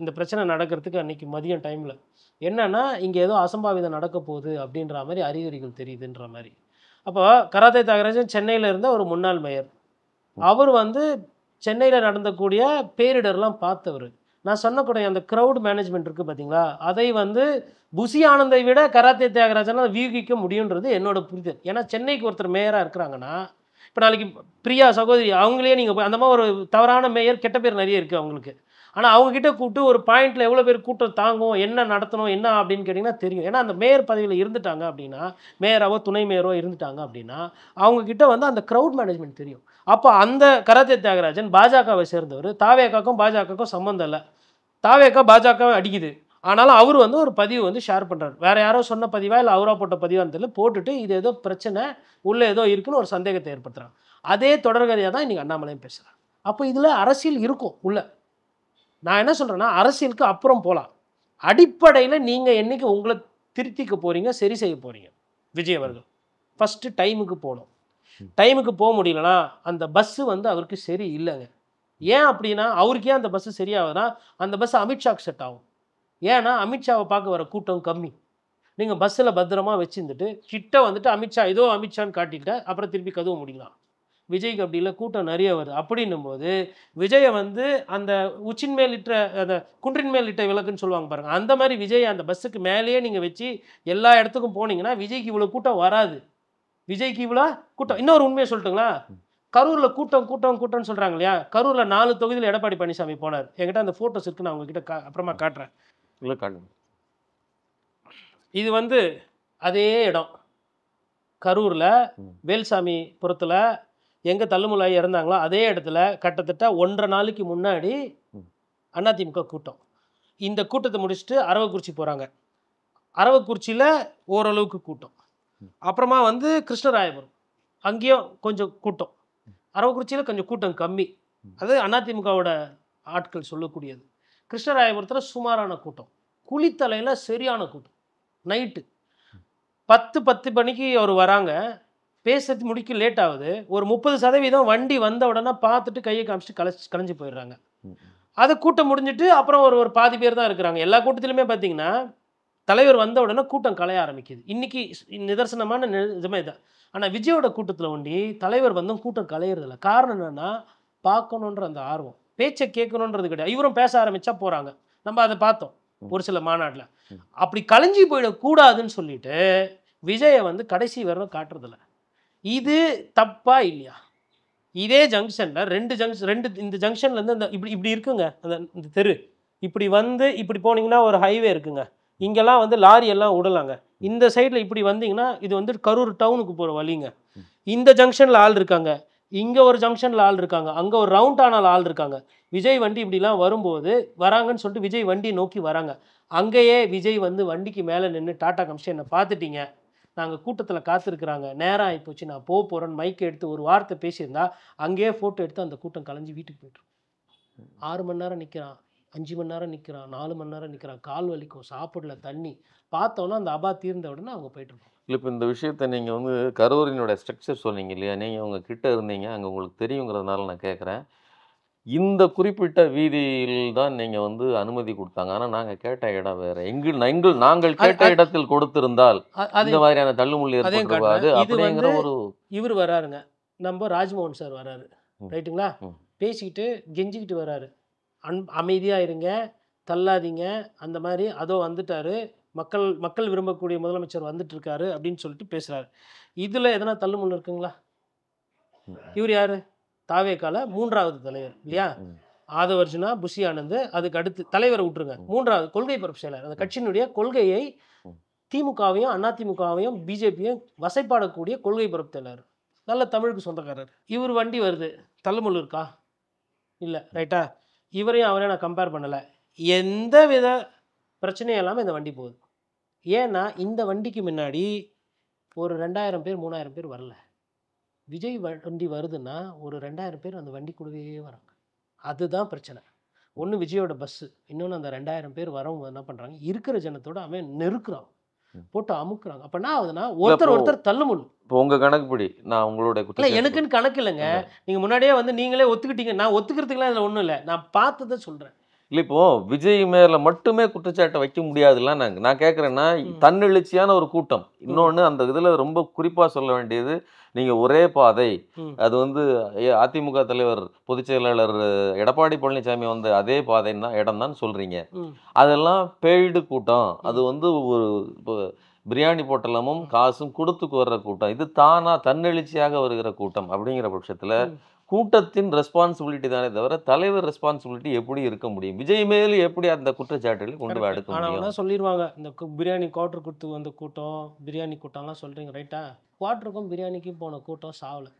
இந்த பிரச்சனை நடக்கிறதுக்கு அன்றைக்கி மதியம் டைமில். என்னன்னா, இங்கே ஏதோ அசம்பாவிதம் நடக்க போகுது அப்படின்ற மாதிரி அறிகுறிகள் தெரியுதுன்ற மாதிரி. அப்போ கராத்தே தியாகராஜன் சென்னையில் இருந்த ஒரு முன்னாள் மேயர். அவர் வந்து சென்னையில் நடந்தக்கூடிய பேரிடர்லாம் பார்த்தவர். நான் சொன்னக்கூடிய அந்த க்ரௌட் மேனேஜ்மெண்ட் இருக்குது பார்த்தீங்களா, அதை வந்து புசி ஆனந்தை விட கராத்தே தியாகராஜனால் வீகிக்க முடியுன்றது என்னோட புரிதல். ஏன்னா சென்னைக்கு ஒருத்தர் மேயராக இருக்கிறாங்கன்னா, இப்போ நாளைக்கு பிரியா சகோதரி அவங்களே நீங்கள் அந்த மாதிரி ஒரு தவறான மேயர், கெட்ட பேர் நிறைய இருக்குது அவங்களுக்கு. ஆனால் அவங்க கிட்ட கூப்பிட்டு ஒரு பாயிண்ட்ல எவ்வளோ பேர் கூட்டம் தாங்கும், என்ன நடத்தணும், என்ன அப்படின்னு கேட்டிங்கன்னா தெரியும். ஏன்னா அந்த மேயர் பதவியில் இருந்துட்டாங்க அப்படின்னா, மேயராவோ துணை மேயரோ இருந்துட்டாங்க அப்படின்னா அவங்க கிட்ட வந்து அந்த க்ரௌட் மேனேஜ்மெண்ட் தெரியும். அப்போ அந்த கராத்தே தியாகராஜன் பாஜகவை சேர்ந்தவர், தாவேக்காக்கும் பாஜகவுக்கும் சம்மந்தம் இல்லை. தாவேக்கா பாஜகவை அடிக்குது, ஆனாலும் அவர் வந்து ஒரு பதிவு வந்து ஷேர் பண்ணுறாரு. வேற யாரோ சொன்ன பதிவா இல்லை அவரா போட்ட பதிவான்னு தெரியல, போட்டுட்டு இது ஏதோ பிரச்சனை உள்ளே ஏதோ இருக்குன்னு ஒரு சந்தேகத்தை ஏற்படுத்துறாங்க. அதே தொடர்கதையாக தான் இன்றைக்கி அண்ணாமலையும் பேசுகிறார். அப்போ இதில் அரசியல் இருக்கும் உள்ள. நான் என்ன சொல்கிறேன்னா, அரசியலுக்கு அப்புறம் போகலாம். அடிப்படையில் நீங்கள் என்றைக்கு உங்களை திருத்திக்க போகிறீங்க, சரி செய்ய போகிறீங்க. விஜய் அவர்கள் ஃபஸ்ட்டு டைமுக்கு போகணும். டைமுக்கு போக முடியலன்னா அந்த பஸ்ஸு வந்து அவருக்கு சரி இல்லைங்க. ஏன் அப்படின்னா, அவருக்கு ஏன் அந்த பஸ்ஸு சரியாகுதுன்னா, அந்த பஸ் அமித்ஷாவுக்கு செட் ஆகும். ஏன்னா அமித்ஷாவை பார்க்க வர கூட்டம் கம்மி. நீங்கள் பஸ்ஸில் பத்திரமா வச்சுருந்துட்டு கிட்ட வந்துட்டு அமித்ஷா ஏதோ அமித்ஷான்னு காட்டிட்டு அப்புறம் திருப்பி கதவு முடிக்கலாம். விஜய்க்கு அப்படி இல்லை, கூட்டம் நிறைய வருது. அப்படின்னும் போது விஜயை வந்து அந்த உச்சின் மேல் இட்ட அந்த குன்றின் மேல் இட்ட விளக்குன்னு சொல்லுவாங்க பாருங்கள், அந்த மாதிரி விஜய் அந்த பஸ்ஸுக்கு மேலேயே நீங்கள் வச்சு எல்லா இடத்துக்கும் போனீங்கன்னா விஜய்க்கு இவ்வளோ கூட்டம் வராது. விஜய்க்கு இவ்வளோ கூட்டம். இன்னொரு உண்மையை சொல்லட்டுங்களா, கரூரில் கூட்டம்னு சொல்கிறாங்க இல்லையா, கரூரில் 4 தொகுதியில் எடப்பாடி பழனிசாமி போனார். என்கிட்ட அந்த ஃபோட்டோஸ் இருக்குது, நான் உங்ககிட்ட அப்புறமா காட்டுறேன். இல்லை காட்டுங்க. இது வந்து அதே இடம் கரூரில் வேல்சாமி புறத்தில் எங்கே தள்ளுமுலாய் இறந்தாங்களோ அதே இடத்துல கிட்டத்தட்ட 1.5 நாளைக்கு முன்னாடி அதிமுக கூட்டம். இந்த கூட்டத்தை முடிச்சுட்டு அரவக்குறிச்சி போகிறாங்க. அரவக்குறிச்சியில் ஓரளவுக்கு கூட்டம். அப்புறமா வந்து கிருஷ்ணராயபுரம், அங்கேயும் கொஞ்சம் கூட்டம். அரவக்குறிச்சியில் கொஞ்சம் கூட்டம் கம்மி, அது அதிமுகவோட ஆட்கள் சொல்லக்கூடியது. கிருஷ்ணராயபுரத்தில் சுமாரான கூட்டம். குளித்தலையில் சரியான கூட்டம். நைட்டு 10 மணிக்கு அவர் வராங்க, பேசுறது முடிக்க லேட் ஆகுது. ஒரு 30% வண்டி வந்த உடனே பார்த்துட்டு கையை காமிச்சிட்டு கலைஞ்சு போயிடுறாங்க. அதை கூட்டம் முடிஞ்சிட்டு அப்புறம் ஒரு பாதி பேர் தான் இருக்கிறாங்க. எல்லா கூட்டத்திலுமே பார்த்தீங்கன்னா தலைவர் வந்த உடனே கூட்டம் கலைய ஆரம்பிக்குது. இன்னைக்கு நிதர்சனமான நிஜமே தான். ஆனால் விஜயோட கூட்டத்தில் ஒண்டி தலைவர் வந்தும் கூட்டம் கலையிறதில்ல. காரணம் என்னன்னா, பார்க்கணுன்ற அந்த ஆர்வம், பேச்சை கேட்கணுன்றது கிடையாது. இவரும் பேச ஆரம்பிச்சா போகிறாங்க. நம்ம அதை பார்த்தோம் ஒரு சில மாநாட்டில். அப்படி கலைஞ்சி போயிடக்கூடாதுன்னு சொல்லிட்டு விஜயை வந்து கடைசி வரை காட்டுறதில்ல. இது தப்பா இல்லையா? இதே ஜங்ஷனில் இந்த ஜங்ஷன்லேருந்து அந்த இப்படி இருக்குங்க, அந்த இந்த தெரு இப்படி வந்து இப்படி போனீங்கன்னா ஒரு ஹைவே இருக்குங்க. இங்கெல்லாம் வந்து லாரி எல்லாம் விடலாங்க. இந்த சைடில் இப்படி வந்தீங்கன்னா இது வந்து கரூர் டவுனுக்கு போகிற வழிங்க. இந்த ஜங்ஷனில் ஆள் இருக்காங்க, இங்கே ஒரு ஜங்ஷனில் ஆள் இருக்காங்க, அங்கே ஒரு ரவுண்ட் ஆனால் ஆள் இருக்காங்க. விஜய் வண்டி இப்படிலாம் வரும்போது வராங்கன்னு சொல்லிட்டு விஜய் வண்டி நோக்கி வராங்க. அங்கேயே விஜய் வந்து வண்டிக்கு மேலே நின்று டாட்டா கமிஷன் என்னை பார்த்துட்டீங்க, நாங்கள் கூட்டத்தில் காத்திருக்கிறாங்க, நேரம் ஆகிப்போச்சு, நான் போகிறேன்னு மைக்கை எடுத்து ஒரு வார்த்தை பேசியிருந்தா அங்கேயே ஃபோட்டோ எடுத்து அந்த கூட்டம் கலைஞ்சி வீட்டுக்கு போய்ட்டுரும். 6 மணி நேரம் நிற்கிறான், 5 மணி நேரம் நிற்கிறான், 4 மணி நேரம் நிற்கிறான், கால் வலிக்கும், சாப்பிடல, தண்ணி பார்த்தோன்னா அந்த அபா தீர்ந்த உடனே அவங்க போய்ட்டுருக்கோம். இல்லை, இப்போ இந்த விஷயத்தை நீங்கள் வந்து கரூரினோட ஸ்ட்ரக்சர் சொன்னீங்க இல்லையா, நீங்கள் அவங்க கிட்ட இருந்தீங்க, அங்கே உங்களுக்கு தெரியுங்கிறதுனால நான் கேட்குறேன். இந்த குறிப்பிட்ட வீதியில் தான் நீங்கள் வந்து அனுமதி கொடுத்தாங்க, ஆனால் நாங்கள் கேட்ட இடம் வேற. நாங்கள் கேட்ட இடத்தில் கொடுத்திருந்தால் இந்த மாதிரியான தள்ளுமுள்ளி ஏற்பட்டுருக்காது அப்படிங்கிற ஒரு இவர் வராருங்க, நம்ம ராஜ்மோகன் சார் வராரு, ரைட்டுங்களா, பேசிக்கிட்டு கெஞ்சிக்கிட்டு வராரு, அமைதியாக இருங்க, தள்ளாதீங்க, அந்த மாதிரி அதோ வந்துட்டாரு, மக்கள் விரும்பக்கூடிய முதலமைச்சர் வந்துட்டு இருக்காரு அப்படின்னு சொல்லிட்டு பேசுறாரு. இதுல எதனா தள்ளுமுள்ளு இருக்குங்களா? இவர் யாரு? தாவேக்கால 3வது தலைவர் இல்லையா? ஆதவர்ஜுனா, புஷி ஆனந்த், அதுக்கு அடுத்து தலைவரை விட்டுருங்க, 3வது கொள்கை பரப்பு செயலர். அந்த கட்சியினுடைய கொள்கையை திமுகவையும் அதிமுகவையும் பிஜேபியும் வசைப்பாடக்கூடிய கொள்கை பரப்பு செயலர், நல்ல தமிழுக்கு சொந்தக்காரர். இவர் வண்டி வருது, தள்ளுமுள்ளு இருக்கா? இல்லை, ரைட்டா? இவரையும் அவரையும் நான் கம்பேர் பண்ணலை. எந்த வித பிரச்சனையும் இல்லாமல் இந்த வண்டி போகுது. ஏன்னா இந்த வண்டிக்கு முன்னாடி ஒரு 2000 பேர் 3000 பேர் வரல. விஜய் வண்டி வருதுன்னா ஒரு 2000 பேர் அந்த வண்டி கூடவே வராங்க. அதுதான் பிரச்சனை. ஒன்று விஜயோட பஸ்ஸு, இன்னொன்று அந்த 2000 பேர் வரவங்க என்ன பண்ணுறாங்க, இருக்கிற ஜனத்தோட அவன் நெருக்குறான், போட்டு அமுக்குறாங்க. அப்போ என்ன ஆகுதுன்னா ஒருத்தர் தள்ளுமுள்ளு. இப்போ உங்கள் கணக்குப்படி நான் உங்களோட இல்லை, எனக்குன்னு கணக்கு இல்லைங்க. நீங்கள் முன்னாடியே வந்து நீங்களே ஒத்துக்கிட்டீங்க. நான் ஒத்துக்கிறதுக்குலாம் இதில் ஒன்றும் இல்லை, நான் பார்த்ததை சொல்கிறேன். இல்லை, இப்போ விஜய் மேல மட்டுமே குற்றச்சாட்டை வைக்க முடியாதுல்ல. நான் கேட்குறேன்னா, தன்னெழுச்சியான ஒரு கூட்டம். இன்னொன்று அந்த இதில் ரொம்ப குறிப்பாக சொல்ல வேண்டியது, நீங்கள் ஒரே பாதை, அது வந்து அதிமுக தலைவர் பொதுச் செயலாளர் எடப்பாடி பழனிசாமி வந்த அதே பாதைன்னா இடம் தான் சொல்கிறீங்க. அதெல்லாம் பெய்டு கூட்டம். அது வந்து ஒரு பிரியாணி பொட்டலமும் காசும் கொடுத்துக்கு வர்ற கூட்டம், இது தானா தன்னெழுச்சியாக வருகிற கூட்டம் அப்படிங்கிற பட்சத்துல கூட்டத்தின் ரெஸ்பான்சிபிலிட்டி தானே தவிர தலைவர் ரெஸ்பான்சிபிலிட்டி எப்படி இருக்க முடியும்? விஜய் மேல் எப்படி அந்த குற்றச்சாட்டுகளை கொண்டு போய் எடுக்க முடியும்? ஆனால் சொல்லிடுவாங்க, இந்த பிரியாணி குவார்டர் கொடுத்து வந்த கூட்டம், பிரியாணி கூட்டம்லாம் சொல்கிறீங்க ரைட்டா? குவார்டருக்கும் பிரியாணிக்கும் போன கூட்டம் சாவலை,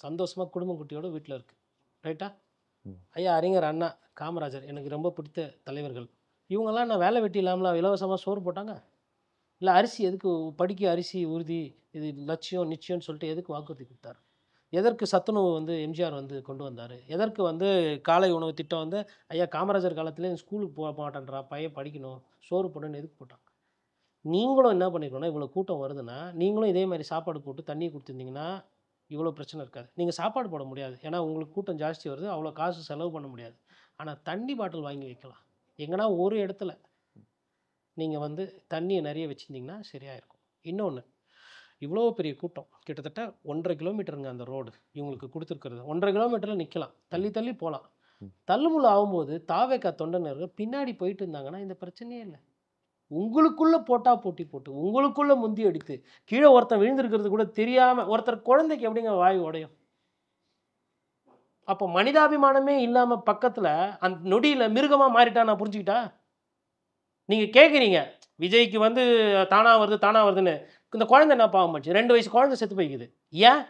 சந்தோஷமாக குடும்ப குட்டியோட வீட்டில் இருக்குது ரைட்டா? ஐயா அறிஞர் அண்ணா, காமராஜர் எனக்கு ரொம்ப பிடித்த தலைவர்கள். இவங்கெல்லாம் நான் வேலை வெட்டி இல்லாமல் இலவசமாக சோறு போட்டாங்க? இல்லை அரிசி எதுக்கு படிக்க அரிசி உறுதி இது லட்சியம் நிச்சயம்னு சொல்லிட்டு எதுக்கு வாக்குறுதி கொடுத்தாரு? எதற்கு சத்துணவு வந்து எம்ஜிஆர் வந்து கொண்டு வந்தார்? எதற்கு வந்து காலை உணவு திட்டம் வந்து ஐயா காமராஜர் காலத்துலேயே ஸ்கூலுக்கு போக மாட்டேன்றா, பையன் படிக்கணும் சோறு போடணும்னு எதுக்கு போட்டாங்க? நீங்களும் என்ன பண்ணிருக்கணும்னா, இவ்வளோ கூட்டம் வருதுன்னா நீங்களும் இதே மாதிரி சாப்பாடு போட்டு தண்ணி கொடுத்துருந்தீங்கன்னா இவ்வளோ பிரச்சனை இருக்காது. நீங்கள் சாப்பாடு போட முடியாது, ஏன்னா உங்களுக்கு கூட்டம் ஜாஸ்தி வருது, அவ்வளோ காசு செலவு பண்ண முடியாது. ஆனால் தண்ணி பாட்டில் வாங்கி வைக்கலாம். எங்கன்னா ஒரு இடத்துல நீங்கள் வந்து தண்ணியை நிறைய வச்சுருந்தீங்கன்னா சரியாக இருக்கும். இன்னொன்று, இவ்வளோ பெரிய கூட்டம், கிட்டத்தட்ட 1.5 கிலோமீட்டருங்க அந்த ரோடு இவங்களுக்கு கொடுத்துருக்கிறது. 1.5 கிலோமீட்டரில் நிற்கலாம், தள்ளி தள்ளி போகலாம். தள்ளுமுள்ள ஆகும்போது தாவேக்கா தொண்டனர்கள் பின்னாடி போயிட்டு இருந்தாங்கன்னா இந்த பிரச்சனையே இல்லை. உங்களுக்குள்ளே போட்டி போட்டு உங்களுக்குள்ளே முந்தி அடித்து கீழே ஒருத்தன் விழுந்திருக்கிறது கூட தெரியாமல் ஒருத்தர் குழந்தைக்கு எப்படிங்க வாய் உடையும்? அப்போ மனிதாபிமானமே இல்லாமல் பக்கத்தில் அந்த நொடியில் மிருகமாக மாறிட்டா நான் புரிஞ்சுக்கிட்டா? நீங்கள் கேட்குறீங்க விஜய்க்கு வந்து தானா வருதுன்னு. இந்த குழந்தை என்ன பாவம் பண்ணுச்சு? 2 வயசு குழந்தை செத்து போய்க்குது. ஏன்?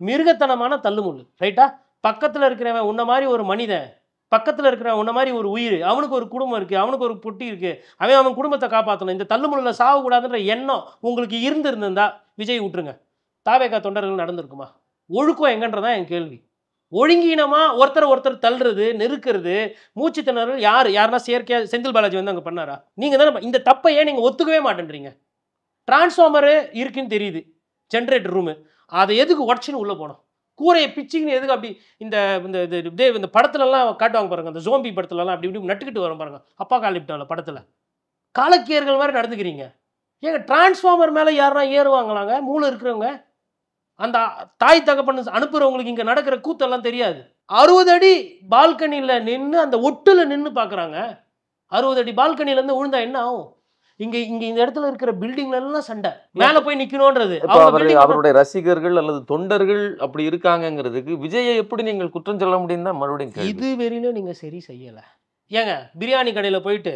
மிருகத்தனமான தள்ளுமுள்ளு ரைட்டா? பக்கத்தில் இருக்கிறவன் உன்ன மாதிரி ஒரு மனிதன், பக்கத்தில் இருக்கிறவன் உன்ன மாதிரி ஒரு உயிர், அவனுக்கு ஒரு குடும்பம் இருக்குது, அவனுக்கு ஒரு பொட்டி இருக்குது, அவன் குடும்பத்தை காப்பாற்றணும். இந்த தள்ளுமுள்ளில் சாகக்கூடாதுன்ற எண்ணம் உங்களுக்கு இருந்திருந்தா விஜய் விட்டுருங்க, தாவேக்கா தொண்டர்கள் நடந்திருக்குமா? ஒழுக்கம் எங்கன்றதான் என் கேள்வி. ஒழுங்கீனமா ஒருத்தர் தள்ளுறது, நெருக்கிறது, மூச்சு திணறல் யாருன்னா செயற்கையா செந்தில் பாலாஜி வந்து அங்கே பண்ணாரா? நீங்கள் தானே இந்த தப்பை ஏன் நீங்கள் ஒத்துக்கவே மாட்டேன்றீங்க? டிரான்ஸ்ஃபார்மரு இருக்குன்னு தெரியுது, ஜென்ரேட்டர் ரூமு, அதை எதுக்கு உடச்சின்னு உள்ளே போனோம்? கூரையை பிச்சிங்கன்னு எதுக்கு அப்படி இந்த படத்துலலாம் காட்டுவாங்க பாருங்க, அந்த ஜோம்பி படத்துலலாம் அப்படி இப்படி நட்டுக்கிட்டு வரும் பாருங்க, அப்பா காலிப்டாவில் படத்தில் காலக்கியர்கள் மாதிரி நடந்துக்கிறீங்க. ஏங்க டிரான்ஸ்ஃபார்மர் மேலே யாரா ஏறுவாங்களாங்க? மூளை இருக்கிறவங்க, அந்த தாய் தகப்பன்னு அனுப்புகிறவங்களுக்கு இங்கே நடக்கிற கூத்தெல்லாம் தெரியாது. 60 அடி பால்கனியில் நின்று அந்த ஒட்டில் நின்று பார்க்குறாங்க. 60 அடி பால்கனிலேருந்து விழுந்தா என்ன ஆகும்? இங்கே இந்த இடத்துல இருக்கிற பில்டிங்ல எல்லாம் சண்டை, மேலே போய் நிற்கணுன்றது. அவருடைய ரசிகர்கள் அல்லது தொண்டர்கள் அப்படி இருக்காங்கிறதுக்கு விஜயை எப்படி நீங்கள் குற்றம் சொல்ல முடியும்னா மறுபடியும் இது வரையிலும் நீங்கள் சரி செய்யலை. ஏங்க பிரியாணி கடையில் போயிட்டு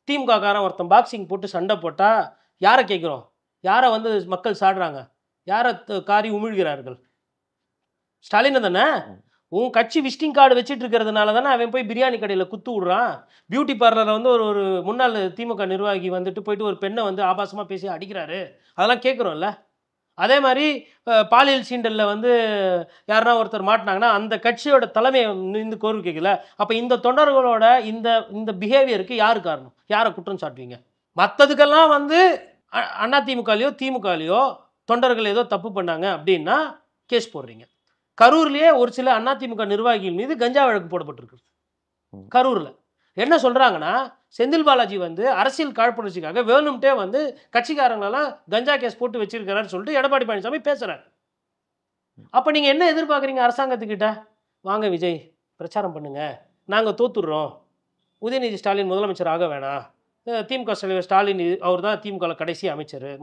திமுக காரன் ஒருத்தன் பாக்ஸிங் போட்டு சண்டை போட்டால் யாரை கேட்குறோம்? யாரை வந்து மக்கள் சாடுறாங்க? யாரை காரி உமிழ்கிறார்கள்? ஸ்டாலின் தானே. உன் கட்சி விசிட்டிங் கார்டு வச்சுட்டு இருக்கிறதுனால தானே அவன் போய் பிரியாணி கடையில் குத்து விடுறான். பியூட்டி பார்லரில் வந்து ஒரு முன்னாள் திமுக நிர்வாகி வந்துட்டு போயிட்டு ஒரு பெண்ணை வந்து ஆபாசமாக பேசி அடிக்கிறாரு, அதெல்லாம் கேட்குறோம்ல. அதே மாதிரி பாலியல் சீண்டலில் வந்து யாருன்னா ஒருத்தர் மாட்டினாங்கன்னா அந்த கட்சியோட தலைமையை இந்த கோர்வு கேட்கல. அப்போ இந்த தொண்டர்களோட இந்த பிஹேவியருக்கு யார் காரணம்? யாரை குற்றம் சாட்டுவீங்க? மற்றதுக்கெல்லாம் வந்து அதிமுகலையோ திமுகலையோ தொண்டர்கள் ஏதோ தப்பு பண்ணாங்க அப்படின்னா கேஸ் போடுறீங்க. கரூர்லேயே ஒரு சில அதிமுக நிர்வாகிகள் மீது கஞ்சா வழக்கு போடப்பட்டிருக்கு. கரூரில் என்ன சொல்கிறாங்கன்னா, செந்தில் பாலாஜி வந்து அரசியல் காழ்ப்புணர்ச்சிக்காக வேணும்ட்டே வந்து கட்சிக்காரங்களெல்லாம் கஞ்சா கேஸ் போட்டு வச்சிருக்கிறான்னு சொல்லிட்டு எடப்பாடி பழனிசாமி பேசுகிறார். அப்போ நீங்கள் என்ன எதிர்பார்க்குறீங்க அரசாங்கத்துக்கிட்ட? வாங்க விஜய் பிரச்சாரம் பண்ணுங்க, நாங்கள் தோத்துடுறோம், உதயநிதி ஸ்டாலின் முதலமைச்சர் ஆக வேணாம், திமுக தலைவர் ஸ்டாலின் அவர் தான் திமுகவில் கடைசி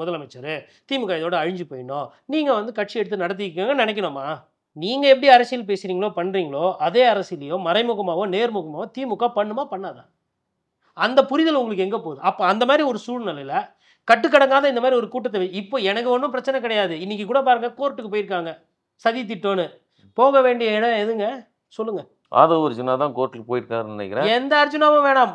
முதலமைச்சர், திமுக இதோட அழிஞ்சு போயிடணும், நீங்கள் வந்து கட்சி எடுத்து நடத்திக்கோங்கன்னு நினைக்கணுமா? நீங்கள் எப்படி அரசியல் பேசுகிறீங்களோ பண்ணுறீங்களோ அதே அரசியலையோ மறைமுகமாகவோ நேர்முகமாகவோ திமுக பண்ணுமா பண்ணாதா? அந்த புரிதல் உங்களுக்கு எங்கே போகுது? அப்போ அந்த மாதிரி ஒரு சூழ்நிலையில் கட்டுக்கடங்காத இந்த மாதிரி ஒரு கூட்டத்தை இப்போ எனக்கு ஒன்றும் பிரச்சனை கிடையாது. இன்றைக்கி கூட பாருங்கள் கோர்ட்டுக்கு போயிருக்காங்க சதி திட்டம்னு. போக வேண்டிய இடம் எதுங்க சொல்லுங்கள்? ஆதவ அர்ஜுனா தான் கோர்ட்டுக்கு போயிருக்காருன்னு நினைக்கிறேன். எந்த அர்ஜுனாவும் வேணாம்,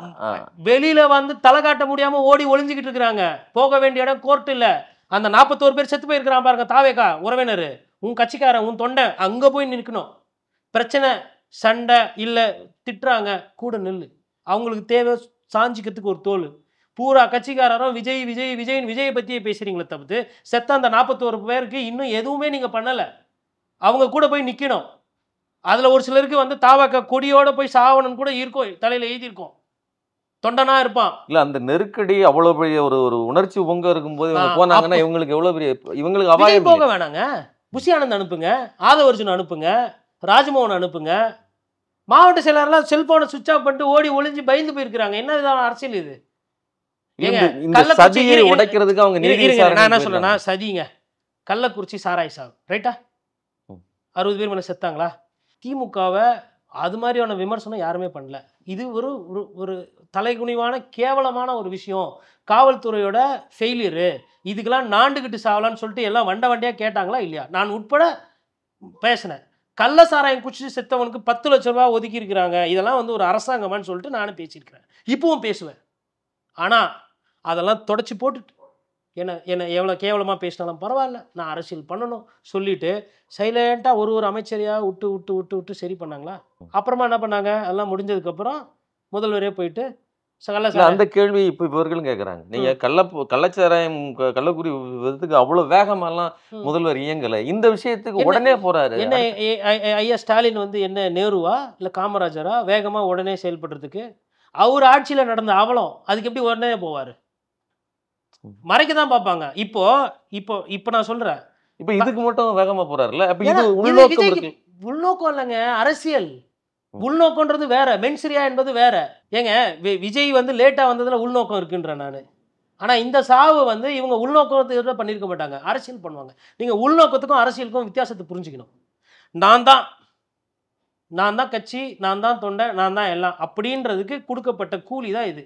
வெளியில வந்து தலை காட்ட முடியாம ஓடி ஒளிஞ்சுக்கிட்டு இருக்கிறாங்க. போக வேண்டிய இடம் கோர்ட் இல்ல. அந்த 41 பேர் செத்து போயிருக்கிறான் பாருங்க, தாவேக்கா உறவினர், உன் கட்சிக்காரன், உன் தொண்டை, அங்க போய் நிற்கணும். பிரச்சனை சண்டை இல்ல திட்டுறாங்க, கூட நெல்லு. அவங்களுக்கு தேவை சாஞ்சிக்கிறதுக்கு ஒரு தோல். பூரா கட்சிக்காரரும் விஜய் விஜய் விஜய் விஜயை பத்தியே பேசுறீங்களே தவிர்த்து செத்த அந்த 41 பேருக்கு இன்னும் எதுவுமே நீங்க பண்ணல. அவங்க கூட போய் நிக்கணும். அதில் ஒரு சிலருக்கு வந்து தாவாக்க கொடியோட போய் சாவணன் கூட இருக்கும், தலையில் எழுதியிருக்கோம், தொண்டனா இருப்பான். இல்லை அந்த நெருக்கடி அவ்வளோ பெரிய ஒரு உணர்ச்சி பொங்க இருக்கும்போது இவங்க போனாங்கன்னா இவங்களுக்கு எவ்வளோ பெரிய, இவங்களுக்கு அபாயம் போக வேணாங்க. புஷி ஆனந்த் அனுப்புங்க, ஆதவ அர்ஜுன் அனுப்புங்க, ராஜ்மோகன் அனுப்புங்க. மாவட்ட செயலாளர்லாம் செல்போனை சுவிட்ச் ஆஃப் பண்ணிட்டு ஓடி ஒளிஞ்சு பயந்து போயிருக்கிறாங்க. என்ன விதமான அரசியல் இது? ஏங்க, இந்த கள்ளக்குறிச்சி சதியை இரு- இரு- உடைக்கிறதுக்கு அவங்க நீதி நான் என்ன விசாரணை சொல்றேன்னா, சதிங்க, கள்ளக்குறிச்சி சாராய் சாவு, ரைட்டா? ம். 60 பேர் மேல செத்தாங்களா? திமுகவை அது மாதிரியான விமர்சனம் யாருமே பண்ணல. இது ஒரு ஒரு ஒரு தலைகுனிவான கேவலமான ஒரு விஷயம், காவல்துறையோட ஃபெயிலியரு, இதுக்கெல்லாம் நாண்டுகிட்டு சாவலான்னு சொல்லிட்டு எல்லாம் வண்டையா கேட்டாங்களா இல்லையா? நான் உட்பட பேசினேன். கள்ள சாராயம் குடிச்சு செத்தவனுக்கு 10 லட்சம் ரூபாய் ஒதுக்கி இருக்கிறாங்க, இதெல்லாம் வந்து ஒரு அரசாங்கமான்னு சொல்லிட்டு நானும் பேசியிருக்கிறேன், இப்பவும் பேசுவேன். ஆனால் அதெல்லாம் தொடச்சி போட்டுட்டு என்ன என்ன எவ்வளோ கேவலமாக பேசினாலும் பரவாயில்ல, நான் அரசியல் பண்ணணும் சொல்லிட்டு சைலண்ட்டாக ஒரு அமைச்சரையாக விட்டு விட்டு விட்டு விட்டு சரி பண்ணாங்களா? அப்புறமா என்ன பண்ணாங்க? எல்லாம் முடிஞ்சதுக்கப்புறம் முதல்வரே போயிட்டு அந்த கேள்வி இப்ப இவர்களும் கேக்குறாங்க. நீங்க கள்ளச்சாராயம் கள்ளக்குடி விதத்துக்கு அவ்வளவு வேகமெல்லாம் முதல்வர் இயங்கல, இந்த விஷயத்துக்கு உடனே போறாரு. என்ன ஐயா ஸ்டாலின் வந்து என்ன நேருவா இல்லை காமராஜரா வேகமாக உடனே செயல்படுறதுக்கு? அவர் ஆட்சியில் நடந்த அவலம், அதுக்கு எப்படி உடனே போவார்? மறைக்க தான் பார்ப்பாங்க. இப்போ இப்போ இப்போ நான் சொல்றேன், இப்ப இதுக்கு மட்டும் வேகமா போறாருல்ல, அப்ப இது ஏன்னா, உள்நோக்கம் இருக்கு. உள்நோக்கம் இல்லைங்க, அரசியல். உள்நோக்கம்ன்றது வேற, மென்சிரியா என்பது வேற. ஏங்க, விஜய் வந்து லேட்டா வந்ததுல உள்நோக்கம் இருக்குன்றேன் நான். ஆனா இந்த சாவு வந்து இவங்க உள்நோக்கத்தை பண்ணியிருக்க மாட்டாங்க, அரசியல் பண்ணுவாங்க. நீங்க உள்நோக்கத்துக்கும் அரசியலுக்கும் வித்தியாசத்தை புரிஞ்சுக்கணும். நான் தான் கட்சி, நான் தான் தொண்டை, நான் தான் எல்லாம் அப்படின்றதுக்கு கொடுக்கப்பட்ட கூலி தான் இது.